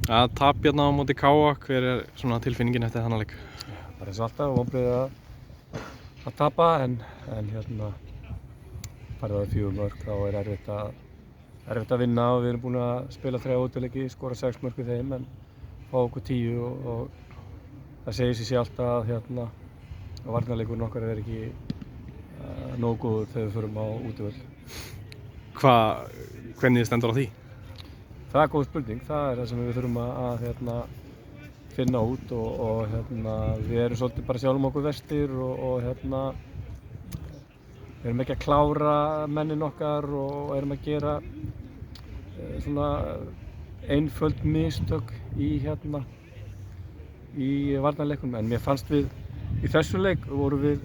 Að tap hérna á móti KA, hver svona tilfinningin eftir þennan leik? Bara eins og alltaf, vonbrigði að tapa en farið á 4 mörk þá erfitt að vinna og við erum búin að spila 3 útileiki, skora 6 mörk við þeim en fá okkur 10 og það segir sig sjálft að varnarleikurinn okkar ekki nógu góður þegar við förum á útivöll. Hvernig stendur á því? Það er góð spurning, það er það sem við þurfum að finna út og við erum svolítið bara sjálfum okkur verstir og við erum ekki að klára mennin okkar og erum að gera svona einföld mistök í varnarleikunum en mér fannst við í þessu leik vorum við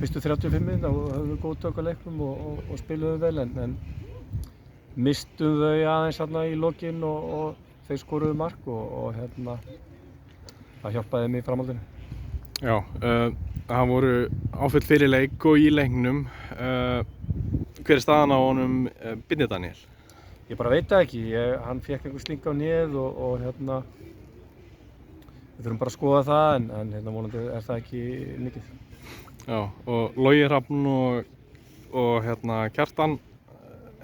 fyrstu 35 mínútur og höfum við góð tök á leiknum og spiluðum vel en mistum þau aðeins í lokin og þeir skoruðu mark og það hjálpaði mér í framhaldinu. Já, það voru áföll fyrir leik og í leiknum. Hver staðan á honum Birni Daníel? Ég bara veit það ekki, hann fékk einhver sling á hnéð og við þurfum bara að skoða það en vonandi er það ekki mikið. Já, og Logi Hrafn og Kjartan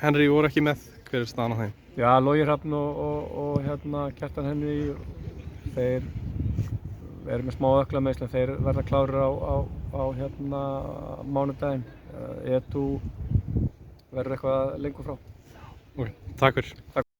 Henry voru ekki með, hver staðan á þeim? Já, Logi Hrafn og Kjartan Henry, þeir eru með smá ökklameiðsli, þeir verða klárir á mánudaginn. Edu verður eitthvað lengur frá. Ok, takk fyrir.